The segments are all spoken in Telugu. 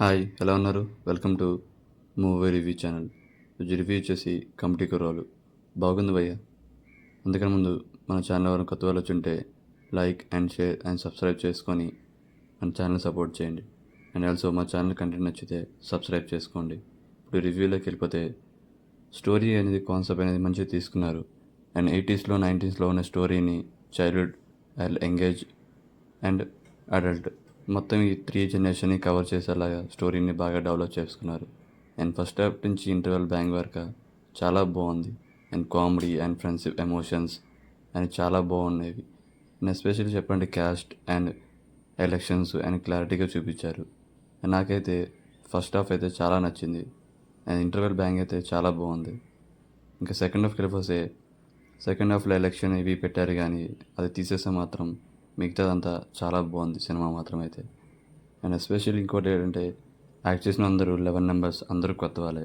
హాయ్, ఎలా ఉన్నారు? Welcome to movie review channel. ఈరోజు రివ్యూ వచ్చేసి కమిటీ కుర్రాలు. బాగుంది భయ్య. అందుకని ముందు మన ఛానల్ ఎవరైనా కొత్త వాళ్ళు వచ్చుంటే like and share and subscribe చేసుకొని మన ఛానల్ సపోర్ట్ చేయండి. అండ్ ఆల్సో మా ఛానల్ కంటెంట్ నచ్చితే సబ్స్క్రైబ్ చేసుకోండి. ఇప్పుడు రివ్యూలోకి వెళ్ళిపోతే స్టోరీ అనేది కాన్సెప్ట్ అనేది మంచిగా తీసుకున్నారు. అండ్ 80s, 90s ఉన్న స్టోరీని చైల్డ్హుడ్, ఎంగేజ్ అండ్ అడల్ట్ మొత్తం ఈ 3 జనరేషన్ని కవర్ చేసేలాగా స్టోరీని బాగా డెవలప్ చేసుకున్నారు. అండ్ ఫస్ట్ హాఫ్ నుంచి ఇంటర్వెల్ బ్యాంగ్ వరకు చాలా బాగుంది. And comedy and friendship emotions and చాలా బాగున్నాయి. అండ్ ఎస్పెషల్లీ చెప్పండి క్యాస్ట్ అండ్ ఎలక్షన్స్ అండ్ క్లారిటీగా చూపించారు. అండ్ నాకైతే ఫస్ట్ హాఫ్ అయితే చాలా నచ్చింది. అండ్ ఇంటర్వెల్ బ్యాంగ్ అయితే చాలా బాగుంది. ఇంకా సెకండ్ హాఫ్కి వెళ్ళిపోతే సెకండ్ హాఫ్లో ఎలక్షన్ ఇవి పెట్టారు, కానీ అది తీసేస్తే మాత్రం మిగతాదంతా చాలా బాగుంది సినిమా మాత్రం అయితే. అండ్ ఎస్పెషల్లీ ఇంకోటి ఏంటంటే యాక్ట్ చేసిన అందరూ 11 మెంబర్స్ అందరూ కొత్త వాళ్ళే,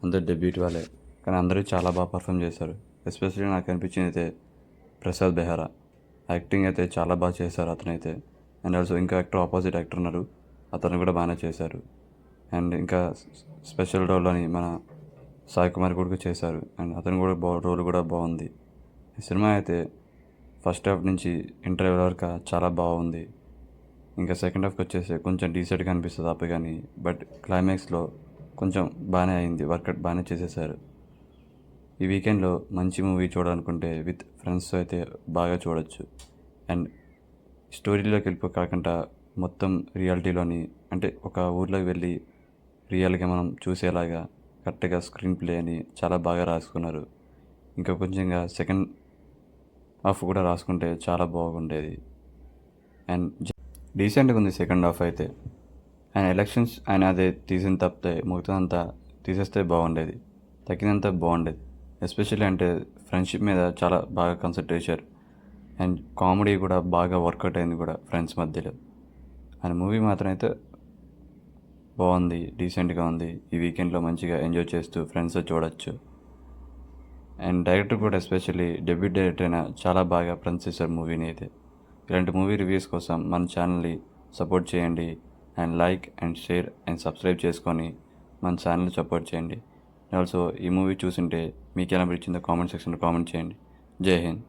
అందరూ డెబ్యూట్ వాళ్ళే, కానీ అందరూ చాలా బాగా పర్ఫామ్ చేశారు. ఎస్పెషల్లీ నాకు అనిపించింది అయితే ప్రసాద్ బెహరా యాక్టింగ్ అయితే చాలా బాగా చేశారు అతనైతే. అండ్ ఆల్సో ఇంకా యాక్టర్ ఆపోజిట్ యాక్టర్ ఉన్నారు, అతను కూడా బాగానే చేశారు. అండ్ ఇంకా స్పెషల్ రోల్ అని మన సాయి కుమార్ కూడా చేశారు. అండ్ అతను కూడా రోల్ కూడా బాగుంది. ఈ సినిమా అయితే ఫస్ట్ హాఫ్ నుంచి ఇంటర్వెల్ వరకు చాలా బాగుంది. ఇంకా సెకండ్ హాఫ్కి వచ్చేసి కొంచెం డీసెంట్గా అనిపిస్తుంది అప్పుడు, కానీ బట్ క్లైమాక్స్లో కొంచెం బాగానే అయింది, వర్కౌట్ బాగానే చేసేసారు. ఈ వీకెండ్లో మంచి మూవీ చూడాలనుకుంటే విత్ ఫ్రెండ్స్తో అయితే బాగా చూడొచ్చు. అండ్ స్టోరీలోకి కాకుండా మొత్తం రియాలిటీలోని అంటే ఒక ఊర్లోకి వెళ్ళి రియల్గా మనం చూసేలాగా కరెక్ట్గా స్క్రీన్ ప్లే అని చాలా బాగా రాసుకున్నారు. ఇంకా కొంచెంగా సెకండ్ హాఫ్ కూడా రాసుకుంటే చాలా బాగుండేది. అండ్ డీసెంట్గా ఉంది సెకండ్ హాఫ్ అయితే. అండ్ ఎలక్షన్స్ ఆయన అదే తీసిన తప్పితే మిగతాదంతా తీసేస్తే బాగుండేది, తగ్గినంత బాగుండేది. ఎస్పెషల్లీ అంటే ఫ్రెండ్షిప్ మీద చాలా బాగా కాన్సన్ట్రేట్ చేశారు. అండ్ కామెడీ కూడా బాగా వర్కౌట్ అయింది కూడా ఫ్రెండ్స్ మధ్యలో. అండ్ మూవీ మాత్రం అయితే బాగుంది, డీసెంట్గా ఉంది. ఈ వీకెండ్లో మంచిగా ఎంజాయ్ చేస్తూ ఫ్రెండ్స్తో చూడొచ్చు. అండ్ డైరెక్టర్ కూడా ఎస్పెషల్లీ డెబ్యూట్ డైరెక్టర్ అయినా చాలా బాగా ప్రజెంట్ చేశారు మూవీని అయితే. ఇలాంటి మూవీ రివ్యూస్ కోసం మన ఛానల్ని సపోర్ట్ చేయండి. And like and share and subscribe చేసుకొని మన ఛానల్ని సపోర్ట్ చేయండి. ఆల్సో ఈ మూవీ చూసింటే మీకు ఎలా అనిపించిందో కామెంట్ సెక్షన్లో కామెంట్ చేయండి. జై హింద్.